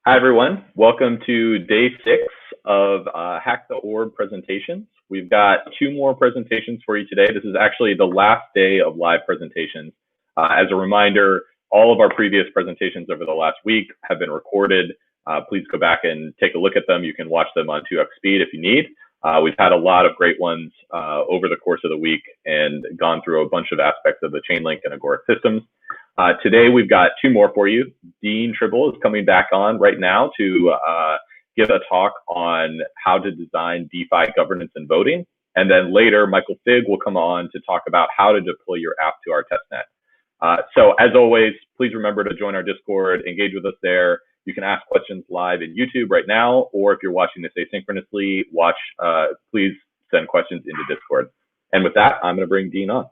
Hi, everyone. Welcome to day 6 of Hack the Orb presentations. We've got 2 more presentations for you today. This is actually the last day of live presentations. As a reminder, all of our previous presentations over the last week have been recorded. Please go back and take a look at them. You can watch them on 2x speed if you need. We've had a lot of great ones over the course of the week and gone through a bunch of aspects of the Chainlink and Agoric systems. Today, we've got 2 more for you. Dean Tribble is coming back on right now to give a talk on how to design DeFi governance and voting. And then later, Michael Fig will come on to talk about how to deploy your app to our testnet. So as always, please remember to join our Discord, engage with us there. You can ask questions live in YouTube right now, or if you're watching this asynchronously, please send questions into Discord. And with that, I'm going to bring Dean on.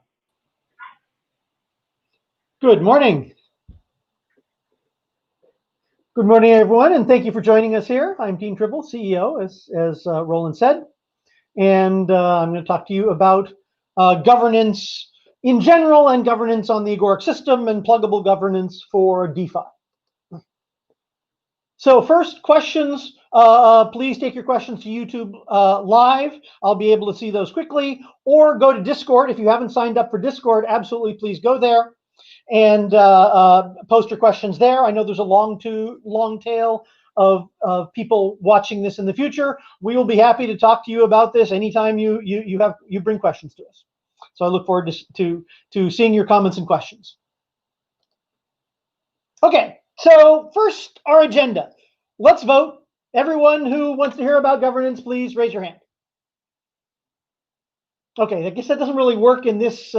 Good morning. Good morning, everyone, and thank you for joining us here. I'm Dean Tribble, CEO, as Roland said, and I'm going to talk to you about governance in general and governance on the Agoric system and pluggable governance for DeFi. So first, questions. Please take your questions to YouTube live. I'll be able to see those quickly, or go to Discord. If you haven't signed up for Discord, absolutely please go there and post your questions there. I know there's a long tail of people watching this in the future. We will be happy to talk to you about this anytime you bring questions to us. So I look forward to seeing your comments and questions. Okay, so first, our agenda. Let's vote. Everyone who wants to hear about governance, please raise your hand. Okay, I guess that doesn't really work in this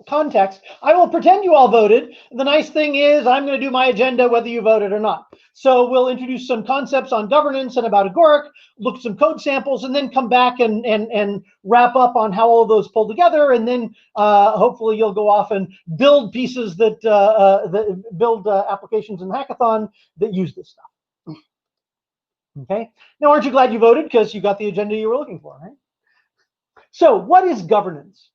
context. I will pretend you all voted. The nice thing is I'm going to do my agenda whether you voted or not. So we'll introduce some concepts on governance and about Agoric, look at some code samples, and then come back and wrap up on how all of those pull together. And then hopefully you'll go off and build pieces that build applications in the hackathon that use this stuff. Okay. Now, aren't you glad you voted because you got the agenda you were looking for, right? So what is governance?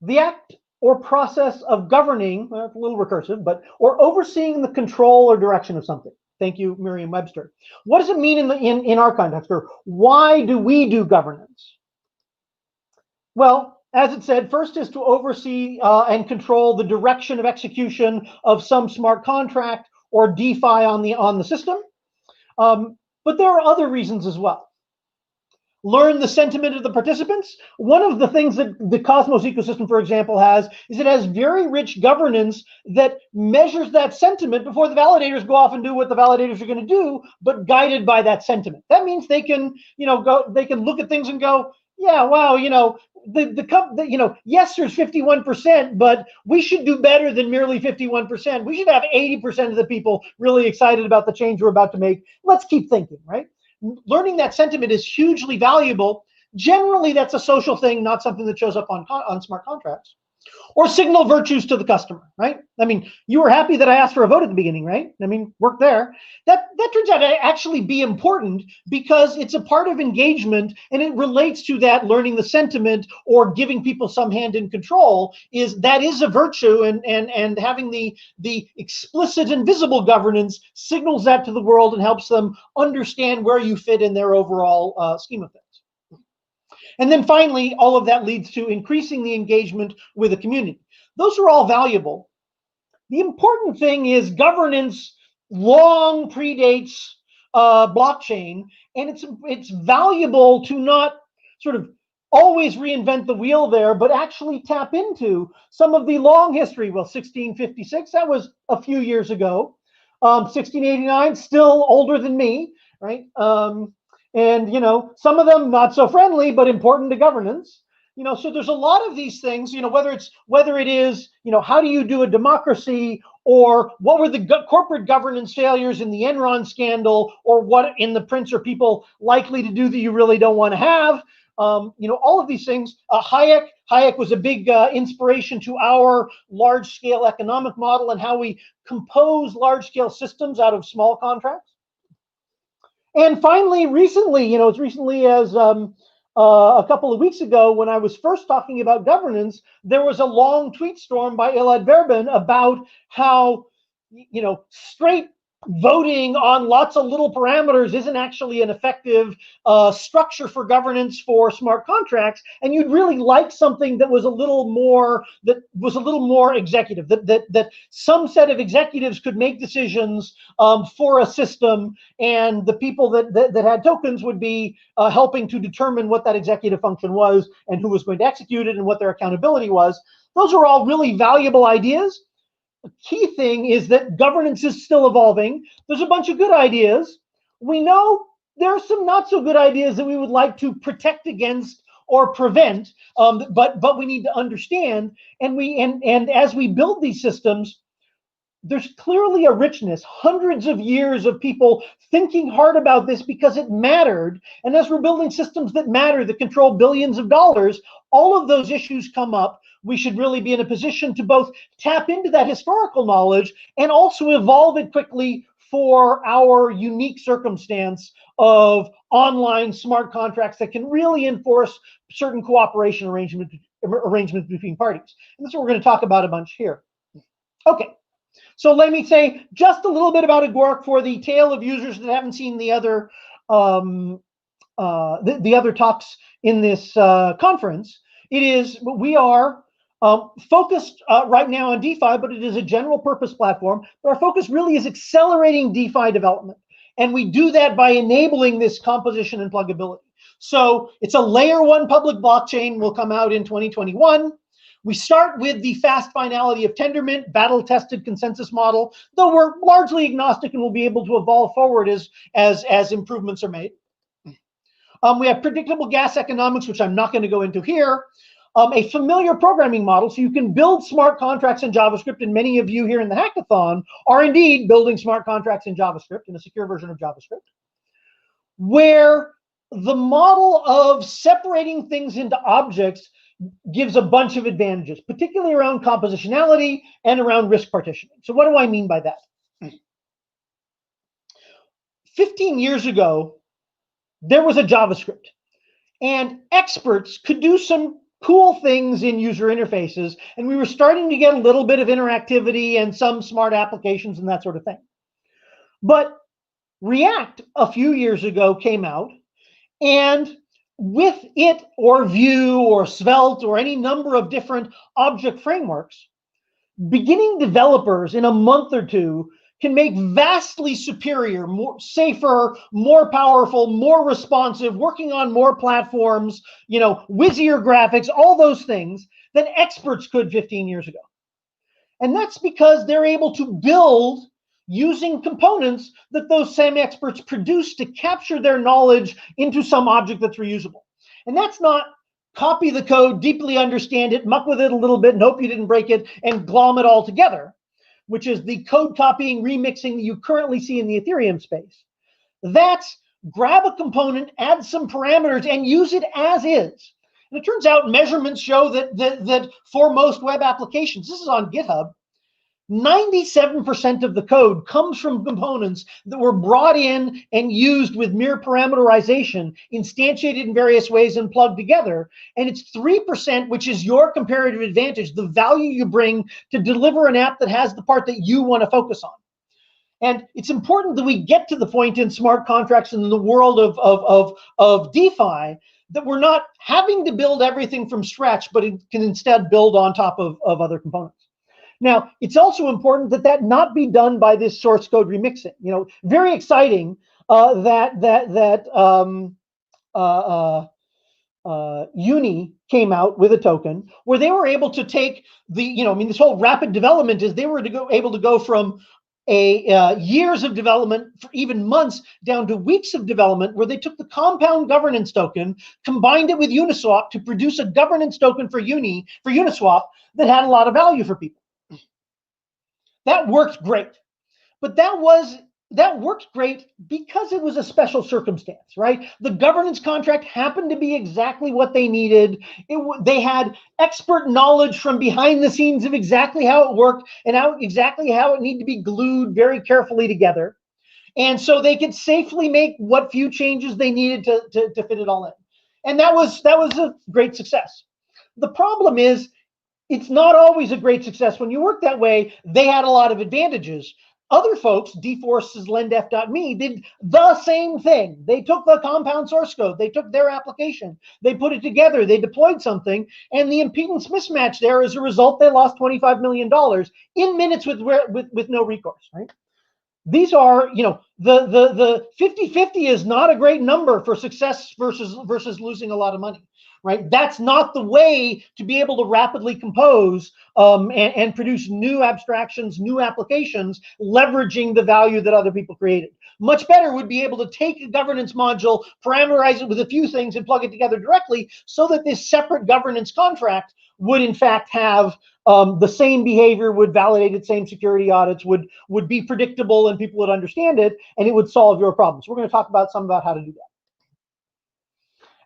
The act or process of governing, well, it's a little recursive, or overseeing the control or direction of something. Thank you, Merriam-Webster. What does it mean in our context, or why do we do governance? Well, as it said, first is to oversee and control the direction of execution of some smart contract or DeFi on the system. But there are other reasons as well. Learn the sentiment of the participants. One of the things that the Cosmos ecosystem, for example, has is it has very rich governance that measures that sentiment before the validators go off and do what the validators are going to do, but guided by that sentiment. That means they can, they can look at things and go, yeah, wow, yes, there's 51%, but we should do better than merely 51%. We should have 80% of the people really excited about the change we're about to make. Let's keep thinking, right? Learning that sentiment is hugely valuable. Generally, that's a social thing, not something that shows up on smart contracts. Or signal virtues to the customer, right? I mean, you were happy that I asked for a vote at the beginning, right? I mean, work there. That turns out to actually be important because it's a part of engagement and it relates to that learning the sentiment or giving people some hand in control that is a virtue, and having the explicit and visible governance signals that to the world and helps them understand where you fit in their overall scheme of things. And then finally, all of that leads to increasing the engagement with the community. Those are all valuable. The important thing is governance long predates blockchain, and it's valuable to not sort of always reinvent the wheel there, but actually tap into some of the long history. Well, 1656, that was a few years ago. 1689, still older than me, right? And, some of them not so friendly, but important to governance. So there's a lot of these things, whether it is, how do you do a democracy, or what were the corporate governance failures in the Enron scandal, or what in the Prince are people likely to do that you really don't want to have? All of these things. Hayek was a big inspiration to our large-scale economic model and how we compose large-scale systems out of small contracts. And finally, recently, as recently as a couple of weeks ago, when I was first talking about governance, there was a long tweet storm by Elad Verben about how, straight voting on lots of little parameters isn't actually an effective structure for governance for smart contracts, and you'd really like something that was a little more executive, that some set of executives could make decisions for a system, and the people that had tokens would be helping to determine what that executive function was and who was going to execute it and what their accountability was. Those are all really valuable ideas. The key thing is that governance is still evolving. There's a bunch of good ideas. We know there are some not so good ideas that we would like to protect against or prevent, but we need to understand. And as we build these systems, there's clearly a richness, hundreds of years of people thinking hard about this because it mattered. And as we're building systems that matter, that control billions of dollars, all of those issues come up. We should really be in a position to both tap into that historical knowledge and also evolve it quickly for our unique circumstance of online smart contracts that can really enforce certain cooperation arrangements between parties. And that's what we're going to talk about a bunch here. Okay. So let me say just a little bit about Agoric for the tail of users that haven't seen the other talks in this conference. We are focused right now on DeFi, but it is a general purpose platform. But our focus really is accelerating DeFi development. And we do that by enabling this composition and pluggability. So it's a layer 1 public blockchain, will come out in 2021. We start with the fast finality of Tendermint, battle-tested consensus model, though we're largely agnostic and will be able to evolve forward as improvements are made. We have predictable gas economics, which I'm not going to go into here. A familiar programming model, so you can build smart contracts in JavaScript, and many of you here in the hackathon are indeed building smart contracts in JavaScript, in a secure version of JavaScript, where the model of separating things into objects gives a bunch of advantages, particularly around compositionality and around risk partitioning. So what do I mean by that? 15 years ago, there was a JavaScript, and experts could do some cool things in user interfaces, and we were starting to get a little bit of interactivity and some smart applications and that sort of thing. But React a few years ago came out, and with it, or Vue or Svelte or any number of different object frameworks, beginning developers in a month or two can make vastly superior, more safer, more powerful, more responsive, working on more platforms, whizzier graphics, all those things than experts could 15 years ago. And that's because they're able to build using components that those same experts produce to capture their knowledge into some object that's reusable. And that's not copy the code, deeply understand it, muck with it a little bit and hope you didn't break it and glom it all together, which is the code copying, remixing that you currently see in the Ethereum space. That's grab a component, add some parameters, and use it as is. And it turns out measurements show that for most web applications, this is on GitHub, 97% of the code comes from components that were brought in and used with mere parameterization, instantiated in various ways and plugged together. And it's 3%, which is your comparative advantage, the value you bring to deliver an app that has the part that you want to focus on. And it's important that we get to the point in smart contracts and in the world of DeFi that we're not having to build everything from scratch, but it can instead build on top of other components. Now, it's also important that not be done by this source code remixing. Very exciting that Uni came out with a token where they were able to take this whole rapid development is they were able to go from years of development, for even months, down to weeks of development, where they took the compound governance token, combined it with Uniswap to produce a governance token for Uniswap that had a lot of value for people. That worked great, but that worked great because it was a special circumstance, right? The governance contract happened to be exactly what they needed. They had expert knowledge from behind the scenes of exactly how it worked and exactly how it needed to be glued very carefully together. And so they could safely make what few changes they needed to fit it all in. And that was a great success. The problem is, it's not always a great success. When you work that way, they had a lot of advantages. Other folks, dforces lendf.me, did the same thing. They took the compound source code, they took their application, they put it together, they deployed something, and the impedance mismatch there, as a result, they lost $25 million in minutes with no recourse, right? These are, the 50-50 is not a great number for success versus losing a lot of money, right? That's not the way to be able to rapidly compose and produce new abstractions, new applications, leveraging the value that other people created. Much better would be able to take a governance module, parameterize it with a few things, and plug it together directly, so that this separate governance contract would in fact have the same behavior, would validate its same security audits, would be predictable, and people would understand it, and it would solve your problems. We're going to talk about how to do that.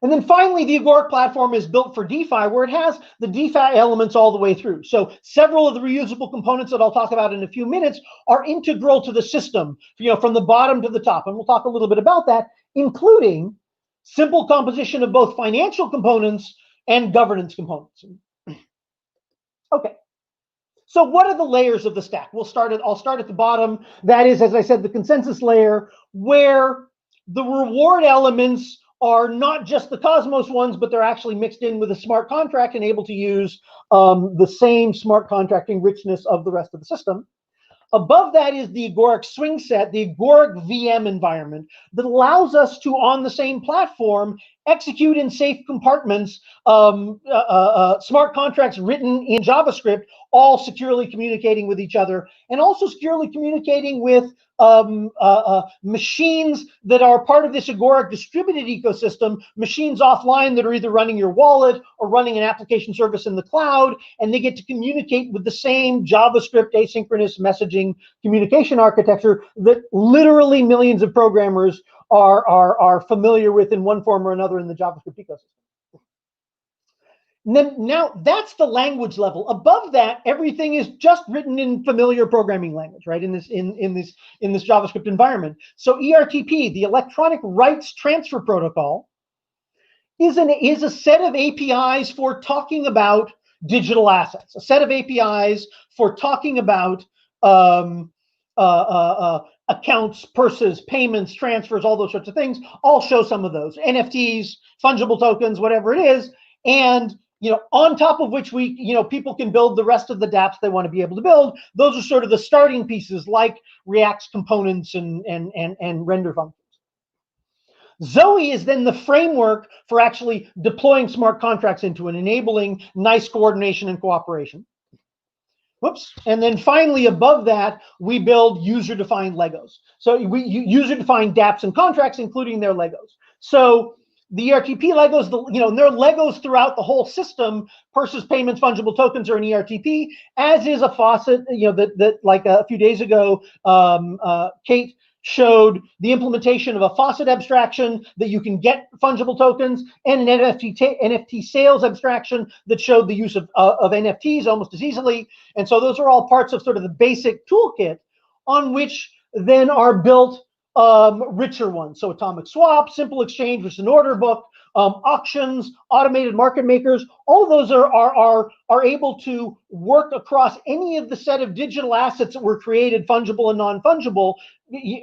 And then finally, the Agoric platform is built for DeFi, where it has the DeFi elements all the way through. So several of the reusable components that I'll talk about in a few minutes are integral to the system, from the bottom to the top. And we'll talk a little bit about that, including simple composition of both financial components and governance components. Okay. So what are the layers of the stack? I'll start at the bottom. That is, as I said, the consensus layer, where the reward elements are not just the Cosmos ones, but they're actually mixed in with a smart contract and able to use the same smart contracting richness of the rest of the system. Above that is the Agoric swing set, the Agoric VM environment that allows us to, on the same platform, execute in safe compartments smart contracts written in JavaScript, all securely communicating with each other, and also securely communicating with machines that are part of this Agoric distributed ecosystem, machines offline that are either running your wallet or running an application service in the cloud, and they get to communicate with the same JavaScript asynchronous messaging communication architecture that literally millions of programmers are familiar with in one form or another in the JavaScript ecosystem. And then now that's the language level. Above that, everything is just written in familiar programming language, right? In this JavaScript environment. So ERTP, the Electronic Rights Transfer Protocol, is a set of APIs for talking about digital assets, a set of APIs for talking about accounts, purses, payments, transfers, all those sorts of things. I'll show some of those. NFTs, fungible tokens, whatever it is. And on top of which people can build the rest of the dApps they want to be able to build. Those are sort of the starting pieces, like React's components and render functions. Zoe is then the framework for actually deploying smart contracts into and enabling nice coordination and cooperation. Whoops. And then finally, above that, we build user-defined Legos. So user-defined dApps and contracts, including their Legos. So the ERTP Legos, and there are Legos throughout the whole system. Purses, payments, fungible tokens are an ERTP, as is a faucet. That like a few days ago, Kate showed the implementation of a faucet abstraction that you can get fungible tokens, and an NFT sales abstraction that showed the use of NFTs almost as easily. And so those are all parts of sort of the basic toolkit on which then are built richer ones. So atomic swap, simple exchange, which is an order book, auctions, automated market makers, all of those are able to work across any of the set of digital assets that were created, fungible and non-fungible.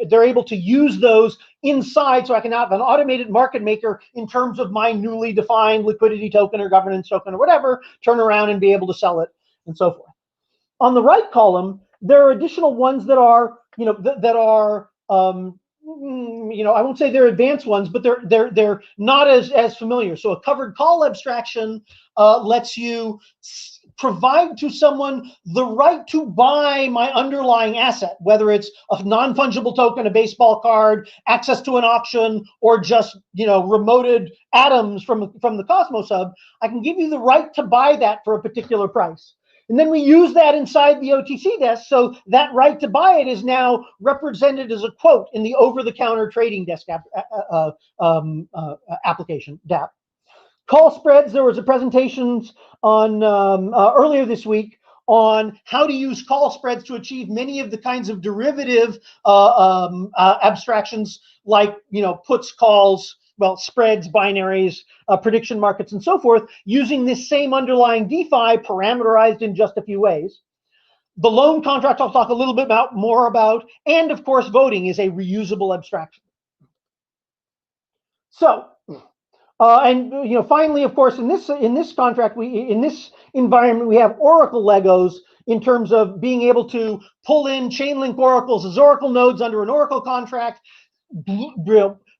They're able to use those inside, so I can have an automated market maker in terms of my newly defined liquidity token or governance token or whatever, turn around and be able to sell it and so forth. On the right column, there are additional ones that are, I won't say they're advanced ones, but they're not as familiar. So a covered call abstraction lets you provide to someone the right to buy my underlying asset, whether it's a non-fungible token, a baseball card, access to an auction, or just remoted atoms from the Cosmos Hub. I can give you the right to buy that for a particular price. And then we use that inside the OTC desk, so that right to buy it is now represented as a quote in the over-the-counter trading desk application, Dapp. Call spreads, there was a presentation on earlier this week on how to use call spreads to achieve many of the kinds of derivative abstractions like puts, calls, spreads, binaries, prediction markets, and so forth, using this same underlying DeFi parameterized in just a few ways. The loan contract I'll talk a little bit more about, and of course, voting is a reusable abstraction. So, and finally, of course, in this contract, in this environment, we have Oracle Legos in terms of being able to pull in Chainlink oracles as Oracle nodes under an Oracle contract,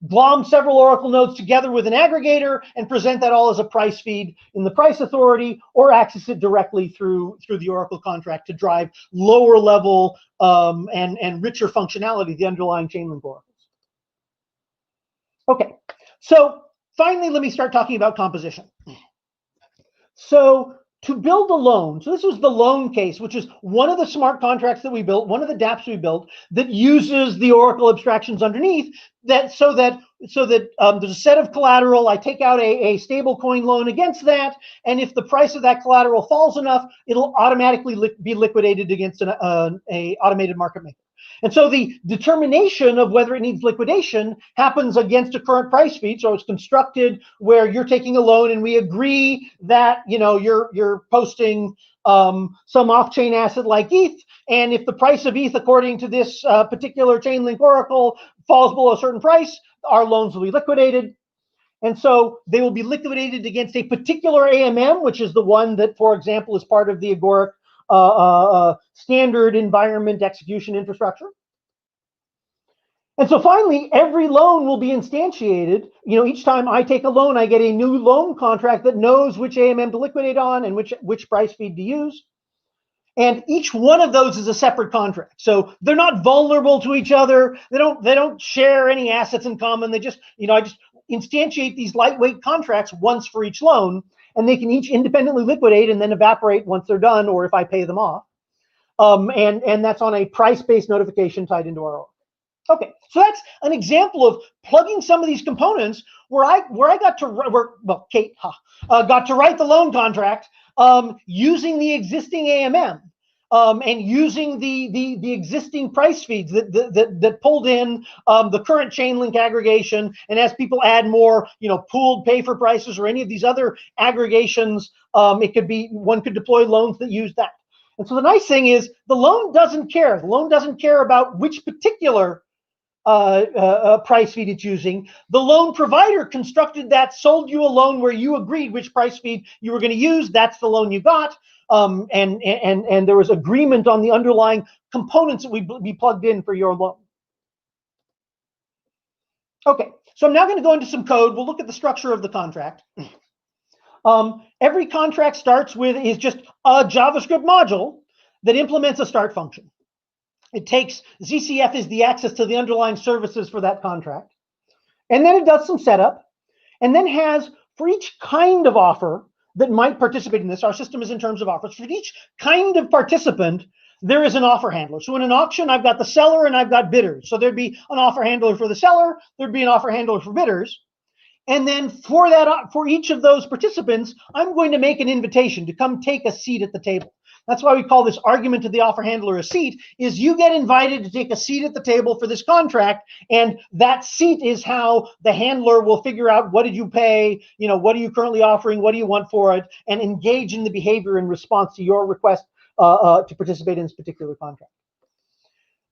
glom several Oracle nodes together with an aggregator, and present that all as a price feed in the price authority, or access it directly through the Oracle contract to drive lower level and richer functionality of the underlying Chainlink oracles. Okay, so finally, let me start talking about composition. So to build a loan, so this was the loan case, which is one of the smart contracts that we built, one of the dApps we built that uses the Oracle abstractions underneath, so that there's a set of collateral. I take out a stable coin loan against that, and if the price of that collateral falls enough, it'll automatically be liquidated against an automated market maker. And so the determination of whether it needs liquidation happens against a current price feed. So it's constructed where you're taking a loan and we agree that you're posting some off-chain asset like ETH. And if the price of ETH, according to this particular Chainlink Oracle, falls below a certain price, our loans will be liquidated. And so they will be liquidated against a particular AMM, which is the one that, for example, is part of the Agoric standard environment execution infrastructure. And so finally, every loan will be instantiated. Each time I take a loan, I get a new loan contract that knows which AMM to liquidate on and which price feed to use. And each one of those is a separate contract. So they're not vulnerable to each other. They don't share any assets in common. They just, I just instantiate these lightweight contracts once for each loan, and they can each independently liquidate and then evaporate once they're done, or if I pay them off. And that's on a price-based notification tied into our Oracle. Okay, so that's an example of plugging some of these components where Kate got to write the loan contract using the existing AMM and using the existing price feeds that pulled in the current Chainlink aggregation. And as people add more, pooled pay for prices or any of these other aggregations, one could deploy loans that use that. And so the nice thing is the loan doesn't care. The loan doesn't care about which particular price feed it's using. The loan provider constructed that, sold you a loan where you agreed which price feed you were going to use. That's the loan you got. And there was agreement on the underlying components that would be plugged in for your loan. Okay, so I'm now going to go into some code. We'll look at the structure of the contract. Every contract is just a JavaScript module that implements a start function. It takes ZCF is the access to the underlying services for that contract. And then it does some setup, and then has, for each kind of offer that might participate in this, our system is in terms of offers. For each kind of participant, there is an offer handler. So in an auction, I've got the seller and I've got bidders. So there'd be an offer handler for the seller, there'd be an offer handler for bidders. And then for each of those participants, I'm going to make an invitation to come take a seat at the table. That's why we call this argument to the offer handler a seat, is you get invited to take a seat at the table for this contract, and that seat is how the handler will figure out what did you pay, what are you currently offering, what do you want for it, and engage in the behavior in response to your request to participate in this particular contract.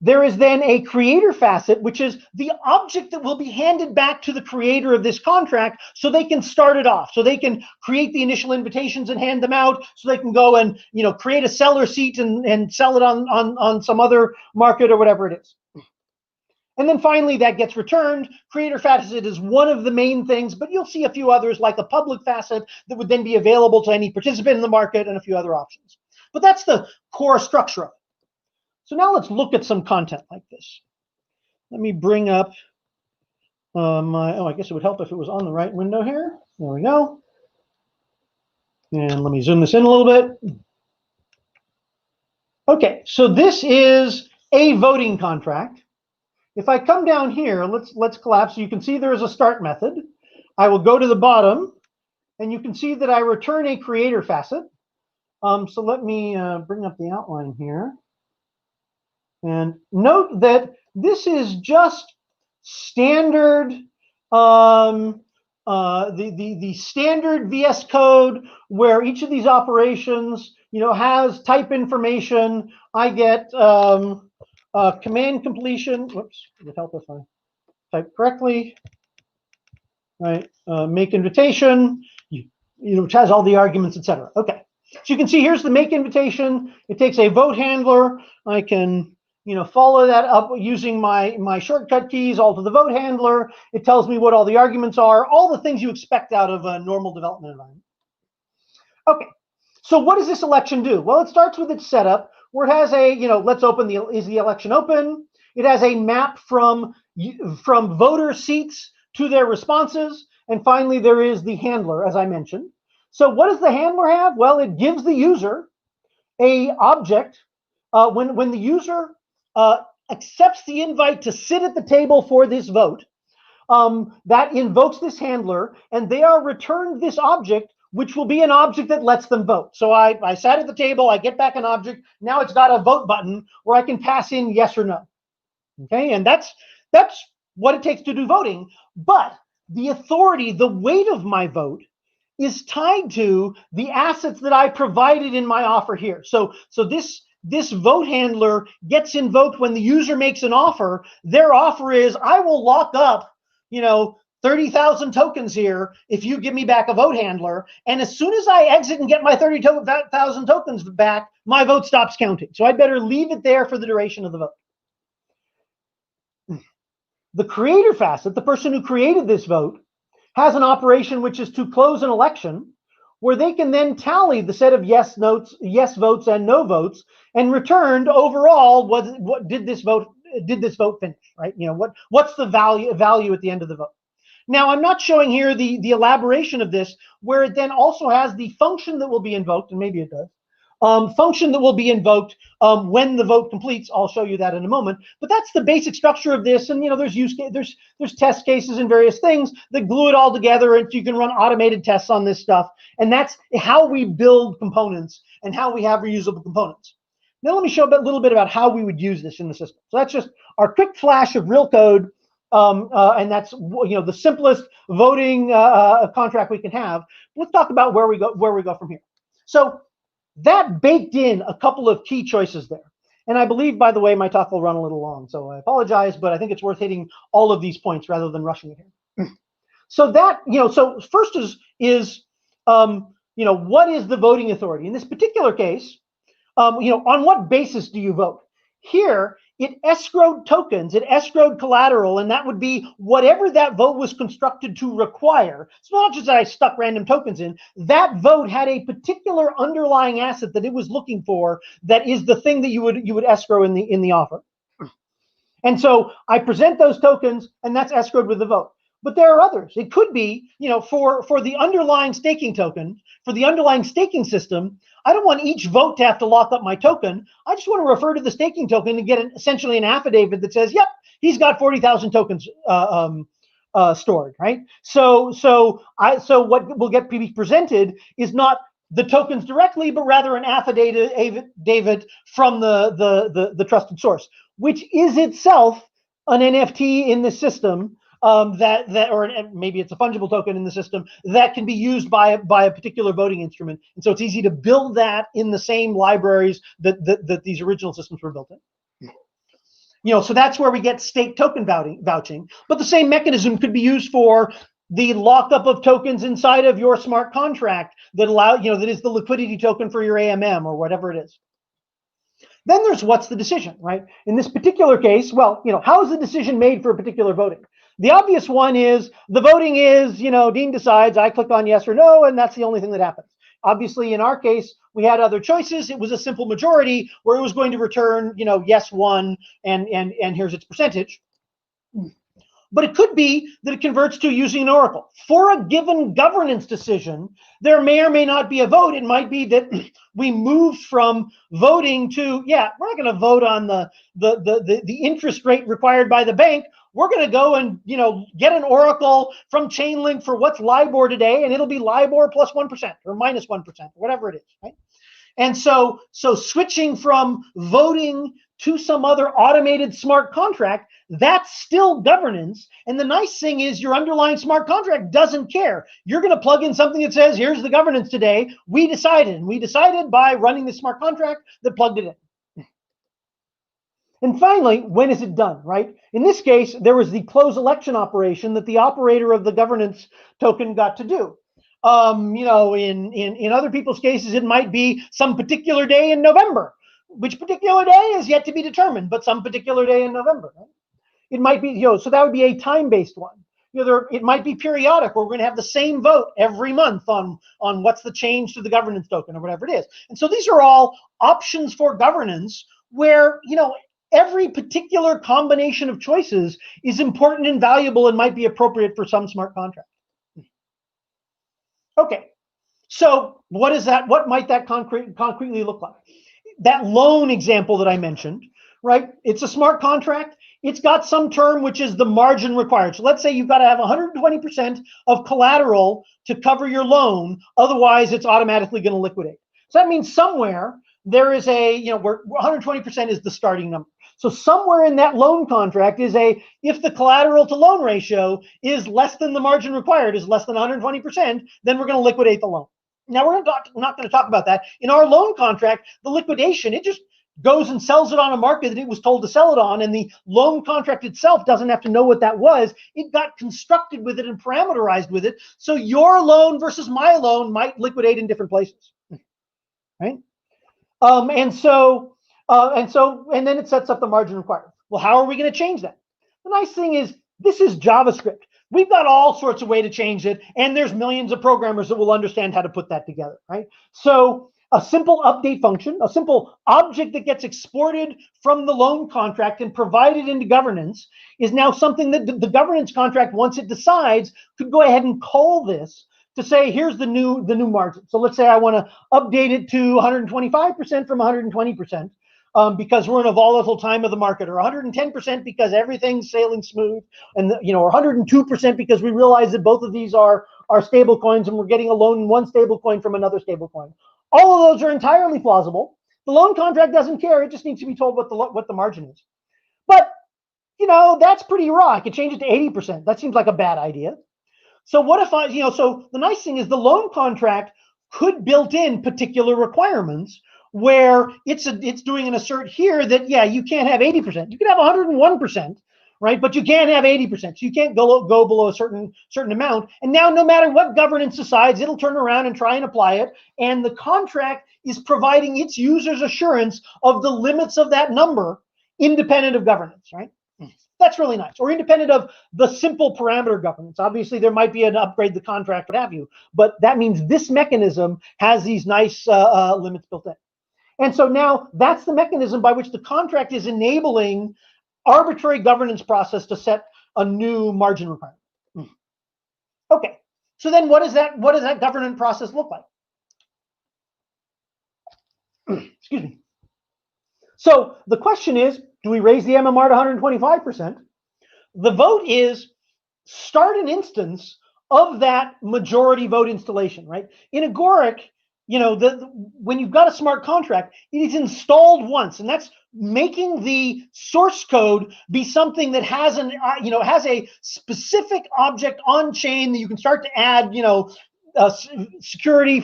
There is then a creator facet, which is the object that will be handed back to the creator of this contract so they can start it off. So they can create the initial invitations and hand them out, so they can go and create a seller seat and sell it on some other market or whatever it is. And then finally, that gets returned. Creator facet is one of the main things, but you'll see a few others like a public facet that would then be available to any participant in the market and a few other options. But that's the core structure of it. So now let's look at some content like this. Let me bring up I guess it would help if it was on the right window here. There we go. And let me zoom this in a little bit. Okay, so this is a voting contract. If I come down here, let's collapse. So you can see there is a start method. I will go to the bottom, and you can see that I return a creator facet. So let me bring up the outline here. And note that this is just standard, the standard VS Code where each of these operations, has type information. I get command completion. Whoops, it would help if I type correctly. Right, make invitation, which has all the arguments, etc. Okay, so you can see here's the make invitation. It takes a vote handler. I can follow that up using my shortcut keys all to the vote handler. It tells me what all the arguments are, all the things you expect out of a normal development environment. Okay, so what does this election do? Well, it starts with its setup where it has a, let's open is the election open? It has a map from voter seats to their responses. And finally, there is the handler, as I mentioned. So what does the handler have? Well, it gives the user a object. When the user accepts the invite to sit at the table for this vote, that invokes this handler, and they are returned this object, which will be an object that lets them vote. So I sat at the table, I get back an object. Now it's got a vote button where I can pass in yes or no. Okay, and that's what it takes to do voting. But the authority, the weight of my vote is tied to the assets that I provided in my offer here. So this vote handler gets invoked when the user makes an offer. Their offer is, I will lock up, 30,000 tokens here if you give me back a vote handler. And as soon as I exit and get my 30,000 tokens back, my vote stops counting. So I better leave it there for the duration of the vote. The creator facet, the person who created this vote, has an operation which is to close an election, where they can then tally the set of yes votes and no votes, and returned overall what did this vote finish, right? What's the value at the end of the vote. Now, I'm not showing here the elaboration of this, where it then also has the function that will be invoked, and maybe it does. Function that will be invoked when the vote completes. I'll show you that in a moment. But that's the basic structure of this. And there's test cases and various things that glue it all together, and you can run automated tests on this stuff. And that's how we build components and how we have reusable components. Now let me show a little bit about how we would use this in the system. So that's just our quick flash of real code, and that's the simplest voting contract we can have. Let's talk about where we go from here. So that baked in a couple of key choices there. And I believe, by the way, my talk will run a little long, so I apologize, but I think it's worth hitting all of these points rather than rushing it here. So that, so first is what is the voting authority? In this particular case, on what basis do you vote? Here, it escrowed tokens, it escrowed collateral, and that would be whatever that vote was constructed to require. It's not just that I stuck random tokens in. That vote had a particular underlying asset that it was looking for that is the thing that you would escrow in the offer. And so I present those tokens, and that's escrowed with the vote. But there are others. It could be, for the underlying staking token, for the underlying staking system, I don't want each vote to have to lock up my token. I just want to refer to the staking token and get essentially an affidavit that says, yep, he's got 40,000 tokens stored, right? So what will be presented is not the tokens directly, but rather an affidavit from the trusted source, which is itself an NFT in the system. Or maybe it's a fungible token in the system that can be used by a particular voting instrument. And so it's easy to build that in the same libraries that these original systems were built in. So that's where we get state token vouching. But the same mechanism could be used for the lockup of tokens inside of your smart contract that that is the liquidity token for your AMM or whatever it is. Then there's what's the decision, right? In this particular case, well, how is the decision made for a particular voting? The obvious one is the voting is, Dean decides, I click on yes or no, and that's the only thing that happens. Obviously, in our case, we had other choices. It was a simple majority where it was going to return, yes, 1, and here's its percentage. But it could be that it converts to using an oracle. For a given governance decision, there may or may not be a vote. It might be that we moved from voting to, we're not going to vote on the interest rate required by the bank. We're going to go and get an oracle from Chainlink for what's LIBOR today, and it'll be LIBOR plus 1% or minus 1%, whatever it is, right? And so switching from voting to some other automated smart contract, that's still governance. And the nice thing is your underlying smart contract doesn't care. You're going to plug in something that says, here's the governance today. We decided by running the smart contract that plugged it in. And finally, when is it done, right? In this case, there was the close election operation that the operator of the governance token got to do. In other people's cases, it might be some particular day in November. Which particular day is yet to be determined, but some particular day in November. Right? It might be, so that would be a time-based one. It might be periodic, where we're going to have the same vote every month on what's the change to the governance token or whatever it is. And so these are all options for governance where, every particular combination of choices is important and valuable and might be appropriate for some smart contract. Okay, so what is that? What might that concretely look like? That loan example that I mentioned, right? It's a smart contract. It's got some term which is the margin required. So let's say you've got to have 120% of collateral to cover your loan. Otherwise, it's automatically going to liquidate. So that means somewhere there is where 120% is the starting number. So somewhere in that loan contract is if the collateral to loan ratio is less than the margin required, is less than 120%, then we're going to liquidate the loan. Now, we're not going to talk about that. In our loan contract, the liquidation, it just goes and sells it on a market that it was told to sell it on, and the loan contract itself doesn't have to know what that was. It got constructed with it and parameterized with it. So your loan versus my loan might liquidate in different places, right? And then it sets up the margin requirement. Well, how are we going to change that? The nice thing is this is JavaScript. We've got all sorts of ways to change it, and there's millions of programmers that will understand how to put that together, right? So a simple update function, a simple object that gets exported from the loan contract and provided into governance is now something that the governance contract, once it decides, could go ahead and call this to say, here's the new margin. So let's say I want to update it to 125% from 120%. Because we're in a volatile time of the market, or 110% because everything's sailing smooth, and or 102% because we realize that both of these are stable coins and we're getting a loan in one stable coin from another stable coin. All of those are entirely plausible. The loan contract doesn't care; it just needs to be told what the margin is. But that's pretty raw. I could change it to 80%. That seems like a bad idea. So what if so the nice thing is the loan contract could build in particular requirements where it's doing an assert here that, yeah, you can't have 80%. You can have 101%, right? But you can't have 80%. So you can't go below a certain amount. And now no matter what governance decides, it'll turn around and try and apply it. And the contract is providing its users assurance of the limits of that number independent of governance, right? That's really nice. Or independent of the simple parameter governance. Obviously, there might be an upgrade the contract, what have you. But that means this mechanism has these nice limits built in. And so now that's the mechanism by which the contract is enabling arbitrary governance process to set a new margin requirement. Okay, so then what does that governance process look like? Excuse me. So the question is, do we raise the MMR to 125%? The vote is start an instance of that majority vote installation, right? In Agoric, when you've got a smart contract, it is installed once, and that's making the source code be something that has has a specific object on chain that you can start to add, security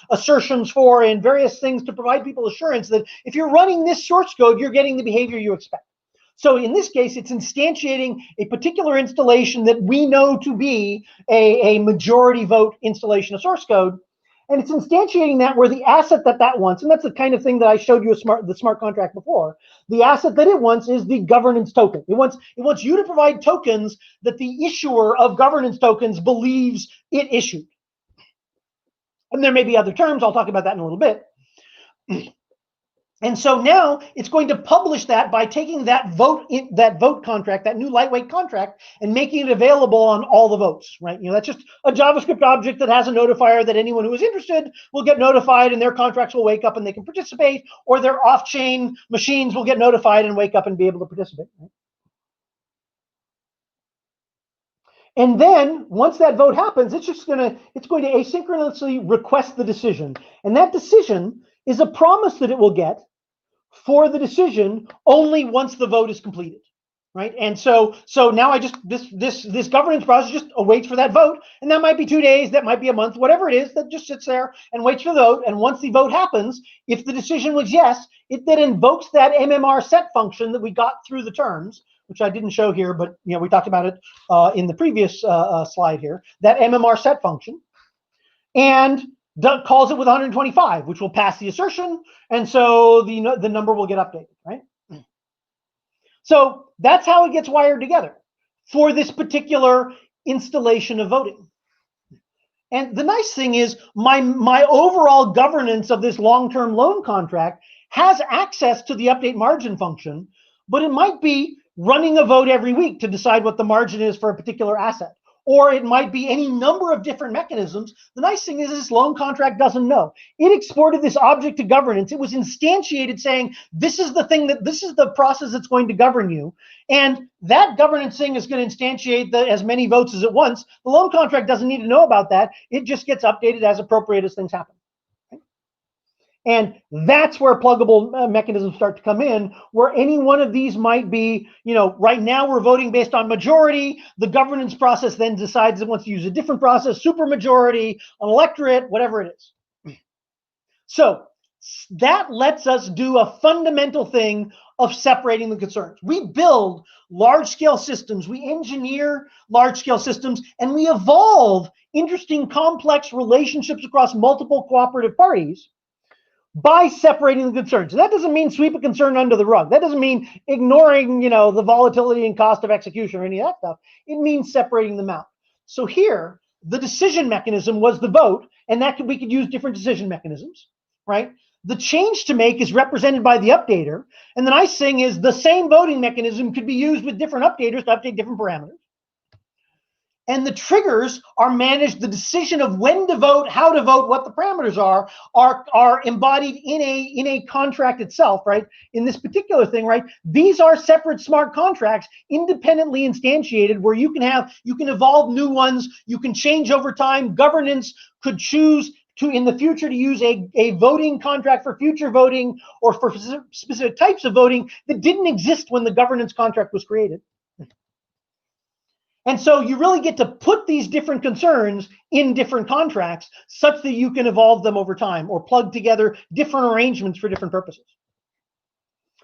assertions for, and various things to provide people assurance that if you're running this source code, you're getting the behavior you expect. So in this case, it's instantiating a particular installation that we know to be a majority vote installation of source code. And it's instantiating that where the asset that wants, and that's the kind of thing that I showed you the smart contract before. The asset that it wants is the governance token. It wants you to provide tokens that the issuer of governance tokens believes it issued. And there may be other terms. I'll talk about that in a little bit. And so now it's going to publish that by taking that vote contract, that new lightweight contract, and making it available on all the votes, right? That's just a JavaScript object that has a notifier that anyone who is interested will get notified, and their contracts will wake up and they can participate, or their off-chain machines will get notified and wake up and be able to participate. Right? And then once that vote happens, it's going to asynchronously request the decision. And that decision is a promise that it will get for the decision only once the vote is completed, right? And so now this governance process just awaits for that vote, and that might be 2 days, that might be a month, whatever it is, that just sits there and waits for the vote. And once the vote happens, if the decision was yes, it then invokes that MMR set function that we got through the terms, which I didn't show here, but we talked about it in the previous slide here, that MMR set function, and calls it with 125, which will pass the assertion, and so the number will get updated, right? So that's how it gets wired together for this particular installation of voting. And the nice thing is my overall governance of this long-term loan contract has access to the update margin function, but it might be running a vote every week to decide what the margin is for a particular asset. Or it might be any number of different mechanisms. The nice thing is this loan contract doesn't know. It exported this object to governance. It was instantiated saying, this is the process that's going to govern you. And that governance thing is going to instantiate as many votes as it wants. The loan contract doesn't need to know about that. It just gets updated as appropriate as things happen. And that's where pluggable mechanisms start to come in, where any one of these might be, right now we're voting based on majority. The governance process then decides it wants to use a different process, supermajority, an electorate, whatever it is. So that lets us do a fundamental thing of separating the concerns. We build large-scale systems, we engineer large-scale systems, and we evolve interesting, complex relationships across multiple cooperative parties by separating the concerns. That doesn't mean sweep a concern under the rug. That doesn't mean ignoring, the volatility and cost of execution or any of that stuff. It means separating them out. So here, the decision mechanism was the vote, and we could use different decision mechanisms, right? The change to make is represented by the updater, and the nice thing is the same voting mechanism could be used with different updaters to update different parameters. And the triggers are managed. The decision of when to vote, how to vote, what the parameters are embodied in a contract itself, right? In this particular thing, right? These are separate smart contracts, independently instantiated, where you can evolve new ones, you can change over time. Governance could choose to, in the future, to use a voting contract for future voting or for specific types of voting that didn't exist when the governance contract was created. And so you really get to put these different concerns in different contracts such that you can evolve them over time or plug together different arrangements for different purposes.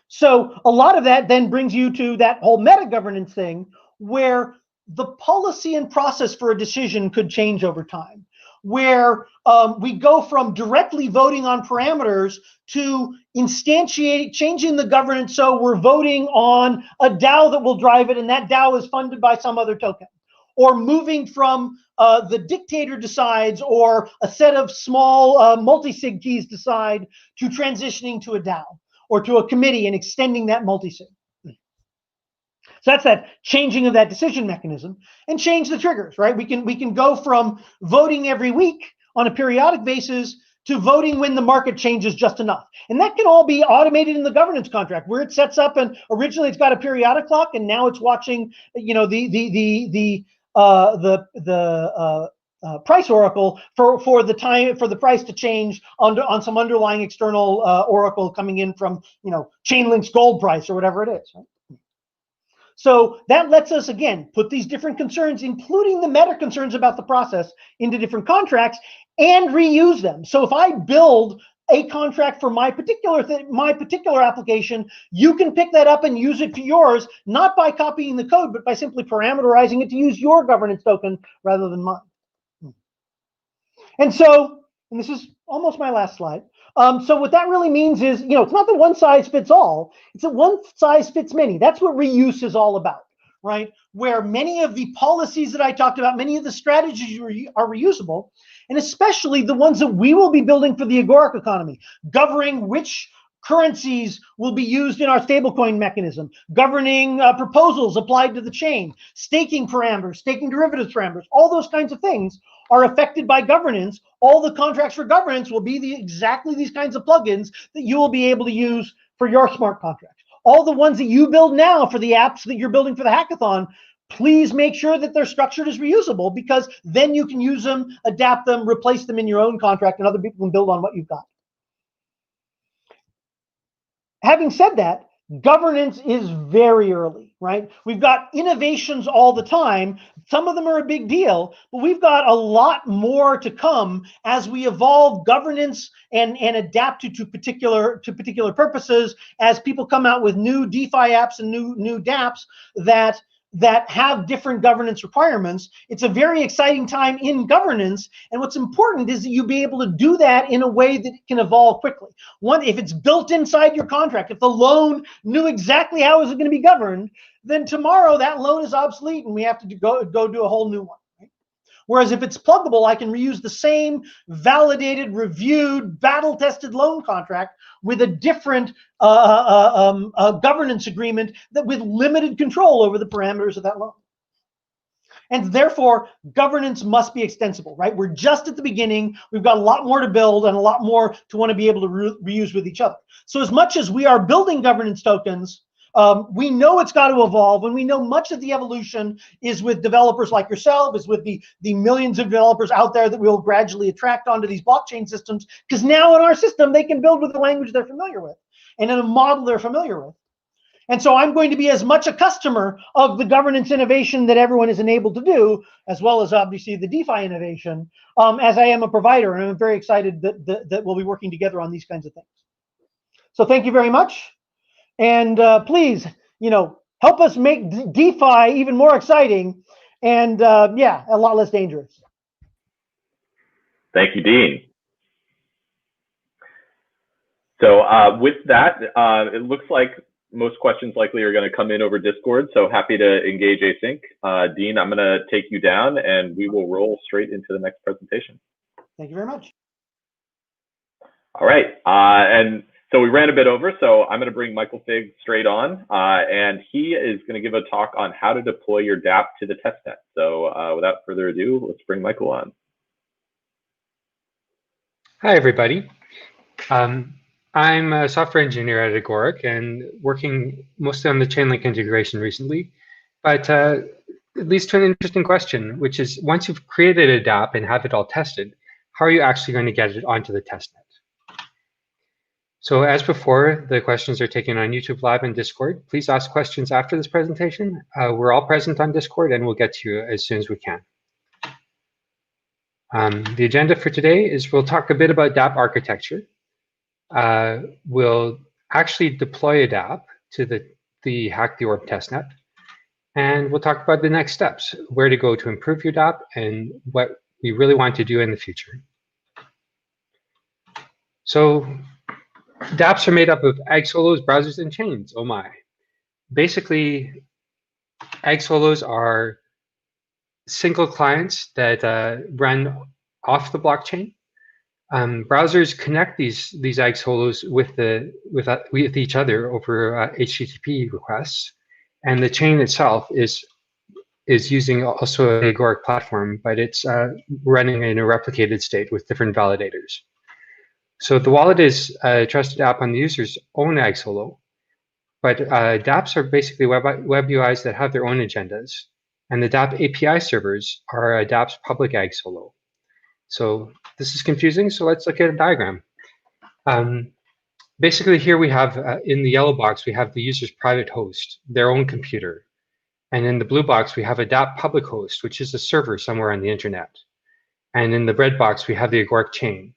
So a lot of that then brings you to that whole meta governance thing, where the policy and process for a decision could change over time, where we go from directly voting on parameters to changing the governance so we're voting on a DAO that will drive it, and that DAO is funded by some other token. Or moving from the dictator decides, or a set of small multi-sig keys decide, to transitioning to a DAO or to a committee and extending that multi-sig. So that's that changing of that decision mechanism, and change the triggers, right? We can go from voting every week on a periodic basis to voting when the market changes just enough. And that can all be automated in the governance contract, where it sets up, and originally it's got a periodic clock, and now it's watching, the price oracle for the time for the price to change on some underlying external oracle coming in from Chainlink's gold price or whatever it is, right? So that lets us, again, put these different concerns, including the meta concerns about the process, into different contracts and reuse them. So if I build a contract for my particular application, you can pick that up and use it to yours, not by copying the code, but by simply parameterizing it to use your governance token rather than mine. And so, and this is almost my last slide. So what that really means is, it's not that one size fits all, it's that one size fits many. That's what reuse is all about, right? Where many of the policies that I talked about, many of the strategies are reusable, and especially the ones that we will be building for the agoric economy, governing which currencies will be used in our stablecoin mechanism, governing proposals applied to the chain, staking parameters, staking derivatives parameters, all those kinds of things are affected by governance. All the contracts for governance will be exactly these kinds of plugins that you will be able to use for your smart contracts. All the ones that you build now for the apps that you're building for the hackathon please make sure that they're structured as reusable, because then you can use them, adapt them, replace them in your own contract, and other people can build on what you've got. Having said that, governance is very early, right? We've got innovations all the time. Some of them are a big deal, but we've got a lot more to come as we evolve governance and adapt it to particular purposes, as people come out with new DeFi apps and new dApps that have different governance requirements. It's a very exciting time in governance, and what's important is that you be able to do that in a way that it can evolve quickly. One, if it's built inside your contract, if the loan knew exactly how it was going to be governed, then tomorrow that loan is obsolete and we have to go do a whole new one. Right? Whereas if it's pluggable, I can reuse the same validated, reviewed, battle-tested loan contract with a different governance agreement that with limited control over the parameters of that loan. And therefore, governance must be extensible, right? We're just at the beginning. We've got a lot more to build and a lot more to want to be able to reuse with each other. So as much as we are building governance tokens, we know it's got to evolve, and we know much of the evolution is with developers like yourself, is with the millions of developers out there that we'll gradually attract onto these blockchain systems, because now in our system, they can build with the language they're familiar with and in a model they're familiar with. And so I'm going to be as much a customer of the governance innovation that everyone is enabled to do, as well as obviously the DeFi innovation, as I am a provider. And I'm very excited that we'll be working together on these kinds of things. So thank you very much. And please, help us make DeFi even more exciting and, yeah, a lot less dangerous. Thank you, Dean. So with that, it looks like most questions likely are going to come in over Discord. So happy to engage async. Dean, I'm going to take you down and we will roll straight into the next presentation. Thank you very much. All right. And so we ran a bit over, so I'm going to bring Michael Fig straight on, and he is going to give a talk on how to deploy your Dapp to the testnet. So without further ado, let's bring Michael on. Hi, everybody. I'm a software engineer at Agoric and working mostly on the Chainlink integration recently, but it leads to an interesting question, which is once you've created a Dapp and have it all tested, how are you actually going to get it onto the testnet? So as before, the questions are taken on YouTube Live and Discord. Please ask questions after this presentation. We're all present on Discord and we'll get to you as soon as we can. The agenda for today is we'll talk a bit about Dapp architecture. We'll actually deploy a Dapp to the Hack the Orb testnet. And we'll talk about the next steps, where to go to improve your Dapp and what we really want to do in the future. So dApps are made up of egg solos, browsers, and chains. Oh my. Basically, egg solos are single clients that run off the blockchain. Browsers connect these egg solos with each other over HTTP requests, and the chain itself is using also an Agoric platform, but it's running in a replicated state with different validators. So the wallet is a trusted app on the user's own egg solo, but dApps are basically web UIs that have their own agendas, and the Dapp API servers are a Dapp's public egg solo. So this is confusing, so let's look at a diagram. Basically here we have, in the yellow box, we have the user's private host, their own computer. And in the blue box, we have a Dapp public host, which is a server somewhere on the internet. And in the red box, we have the Agoric chain.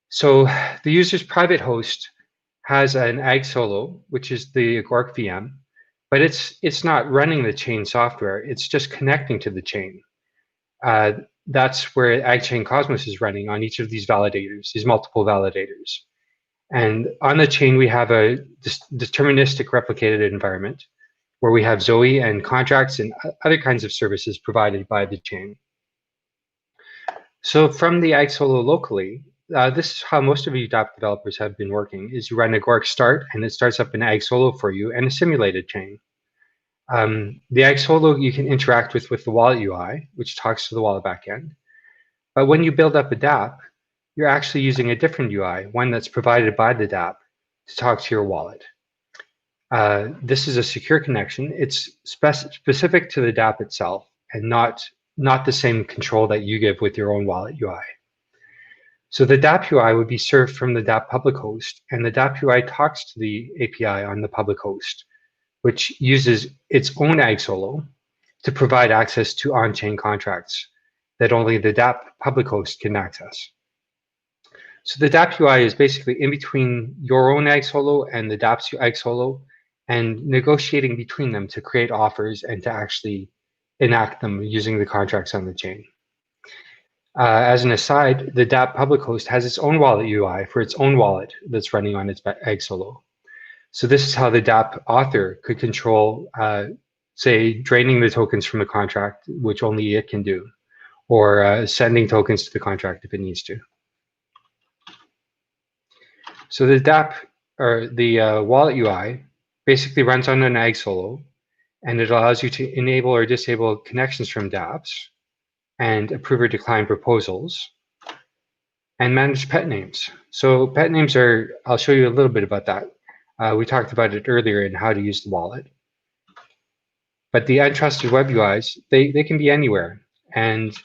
So the user's private host has an egg solo, which is the Agoric VM, but it's not running the chain software. It's just connecting to the chain. That's where AgChain Cosmos is running on each of these validators, these multiple validators. And on the chain, we have a deterministic replicated environment where we have Zoe and contracts and other kinds of services provided by the chain. So from the egg solo locally, this is how most of you Dapp developers have been working, is you run Agoric start and it starts up an egg solo for you and a simulated chain. The egg solo you can interact with the wallet UI, which talks to the wallet backend. But when you build up a Dapp, you're actually using a different UI, one that's provided by the Dapp, to talk to your wallet. This is a secure connection. It's specific to the Dapp itself and not the same control that you give with your own wallet UI. So the Dapp UI would be served from the Dapp public host, and the Dapp UI talks to the API on the public host, which uses its own AgSolo to provide access to on-chain contracts that only the Dapp public host can access. So the Dapp UI is basically in between your own AgSolo and the Dapp's AgSolo, and negotiating between them to create offers and to actually enact them using the contracts on the chain. As an aside, the Dapp public host has its own wallet UI for its own wallet that's running on its AgSolo. So this is how the Dapp author could control, say, draining the tokens from the contract, which only it can do, or sending tokens to the contract if it needs to. So the Dapp, or the wallet UI, basically runs on an AgSolo, and it allows you to enable or disable connections from dApps, and approve or decline proposals, and manage pet names. So pet names are, I'll show you a little bit about that. We talked about it earlier in how to use the wallet. But the untrusted web UIs, they can be anywhere, and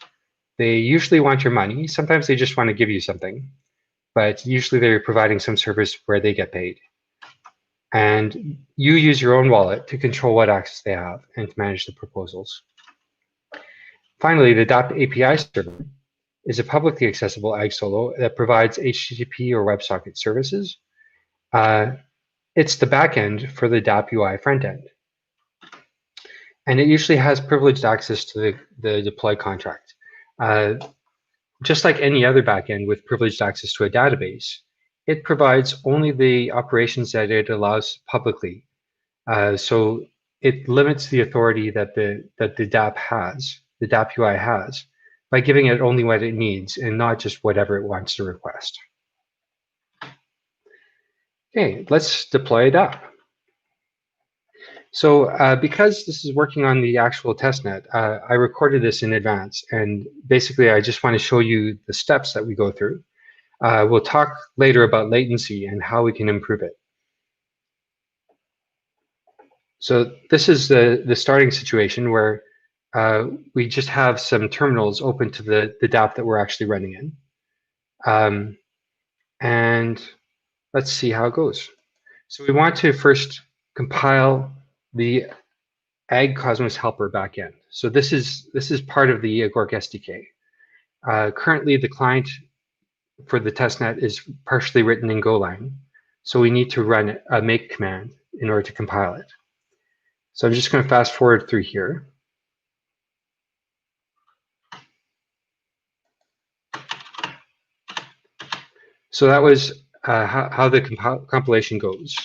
they usually want your money. Sometimes they just want to give you something, but usually they're providing some service where they get paid. And you use your own wallet to control what access they have and to manage the proposals. Finally, the Dapp API server is a publicly accessible AgSolo that provides HTTP or WebSocket services. It's the backend for the Dapp UI frontend. And it usually has privileged access to the deploy contract. Just like any other backend with privileged access to a database, it provides only the operations that it allows publicly. So it limits the authority that the Dapp has, the Dapp UI has, by giving it only what it needs and not just whatever it wants to request. Okay, let's deploy Dapp. So because this is working on the actual testnet, I recorded this in advance, and basically I just want to show you the steps that we go through. We'll talk later about latency and how we can improve it. So this is the starting situation where we just have some terminals open to the Dapp that we're actually running in. And let's see how it goes. So we want to first compile the Ag Cosmos helper backend. So this is part of the Agoric SDK. Currently, the client for the testnet is partially written in Golang, so we need to run a make command in order to compile it. So I'm just going to fast forward through here. So that was how the compilation goes.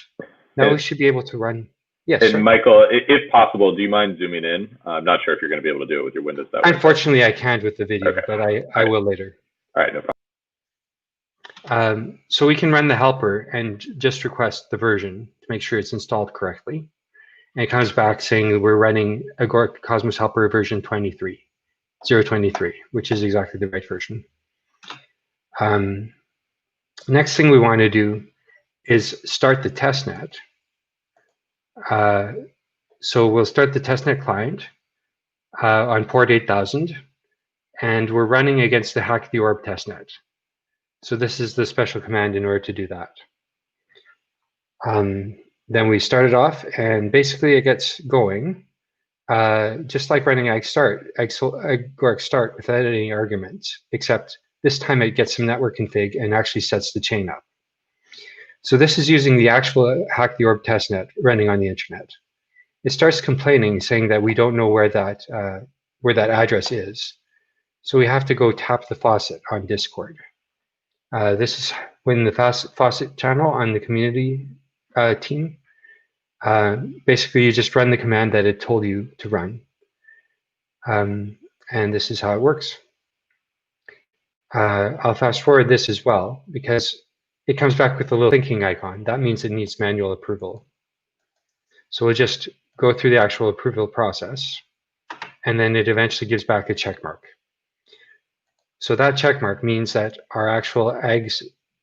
Now we should be able to run. Yes. And sorry. Michael, if possible, do you mind zooming in? I'm not sure if you're going to be able to do it with your Windows that way. Unfortunately, I can't with the video, Okay. but I will later. All right, no problem. So we can run the helper and just request the version to make sure it's installed correctly. And it comes back saying that we're running Agoric Cosmos helper version 0.23, which is exactly the right version. Next thing we want to do is start the testnet. So we'll start the testnet client on port 8000, and we're running against the hack the orb testnet. So this is the special command in order to do that. Then we start it off, and basically it gets going, just like running Agoric start without any arguments, except this time it gets some network config and actually sets the chain up. So this is using the actual hack the orb testnet running on the internet. It starts complaining, saying that we don't know where that address is. So we have to go tap the faucet on Discord. This is when the faucet channel on the community team. Basically, you just run the command that it told you to run. And this is how it works. I'll fast forward this as well because it comes back with a little thinking icon. That means it needs manual approval. So we'll just go through the actual approval process, and then it eventually gives back a check mark. So that check mark means that our actual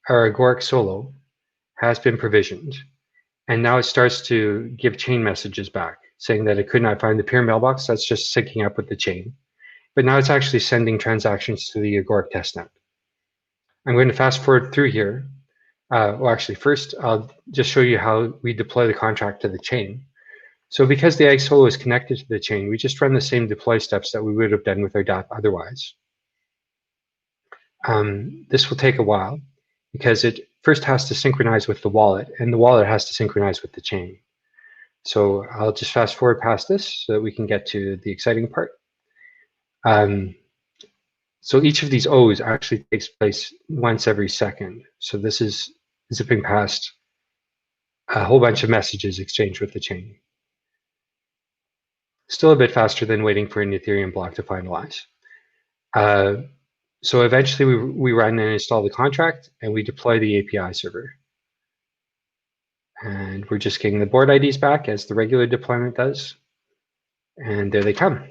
Agoric solo has been provisioned, And now it starts to give chain messages back, saying that it could not find the peer mailbox. That's just syncing up with the chain. But now it's actually sending transactions to the Agoric testnet. I'm going to fast forward through here. Well, actually, first, I'll just show you how we deploy the contract to the chain. So because the Egg Solo is connected to the chain, we just run the same deploy steps that we would have done with our Dapp otherwise. This will take a while because it first has to synchronize with the wallet, and the wallet has to synchronize with the chain. So I'll just fast forward past this so that we can get to the exciting part. So each of these O's actually takes place once every second. So this is zipping past a whole bunch of messages exchanged with the chain. Still a bit faster than waiting for an Ethereum block to finalize. So eventually we run and install the contract and we deploy the API server. And we're just getting the board IDs back as the regular deployment does. And there they come.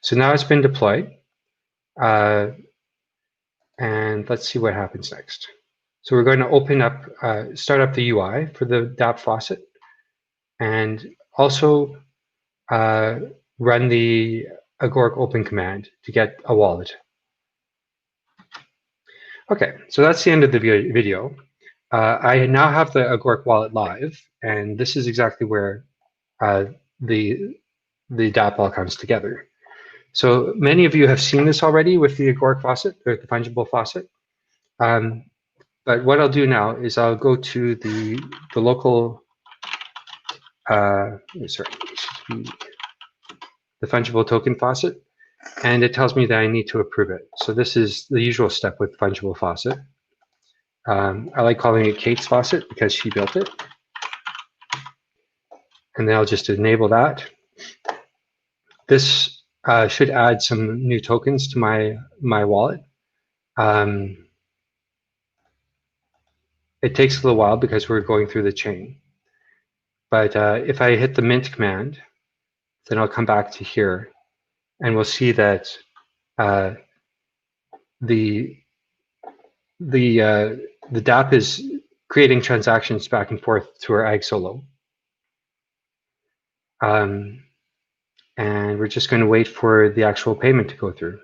So now it's been deployed. And let's see what happens next. So we're going to open up, start up the UI for the Dapp faucet, and also run the Agoric open command to get a wallet. Okay, so that's the end of the video. I now have the Agoric wallet live, and this is exactly where the Dapp all comes together. So many of you have seen this already with the Agoric faucet, or the fungible faucet. But what I'll do now is I'll go to the local, the fungible token faucet, and it tells me that I need to approve it. So this is the usual step with fungible faucet. I like calling it Kate's faucet because she built it. And then I'll just enable that. This should add some new tokens to my wallet. It takes a little while because we're going through the chain. But if I hit the mint command, then I'll come back to here, and we'll see that the Dapp is creating transactions back and forth to our Egg Solo. And we're just going to wait for the actual payment to go through.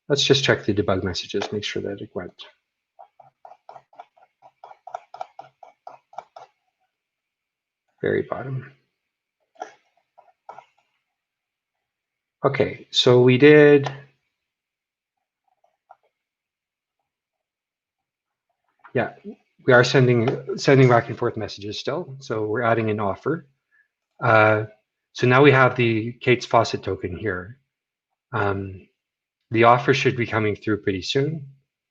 Let's just check the debug messages, make sure that it went. Very bottom. Okay, so we did. Yeah, we are sending back and forth messages still. So we're adding an offer. So now we have the Kate's faucet token here. The offer should be coming through pretty soon.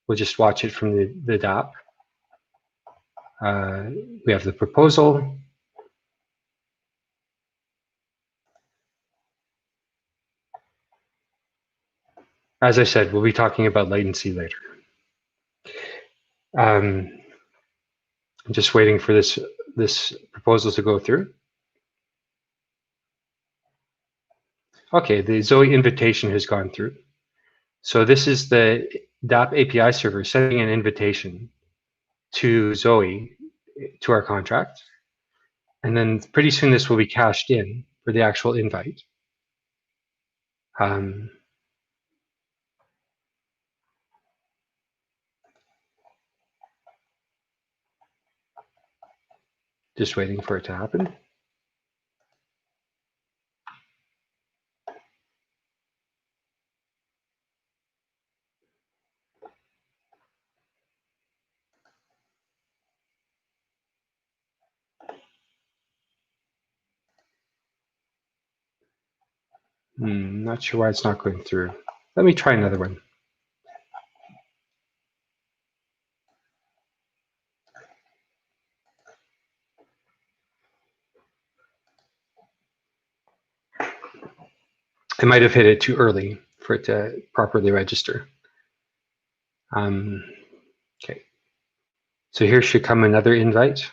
We'll just watch it from the Dapp. We have the proposal. As I said, we'll be talking about latency later. I'm just waiting for this proposal to go through. Okay, the Zoe invitation has gone through. So this is the Dapp API server sending an invitation to Zoe, to our contract. And then pretty soon this will be cashed in for the actual invite. Just waiting for it to happen. Not sure why it's not going through. Let me try another one. I might have hit it too early for it to properly register. Okay. So here should come another invite.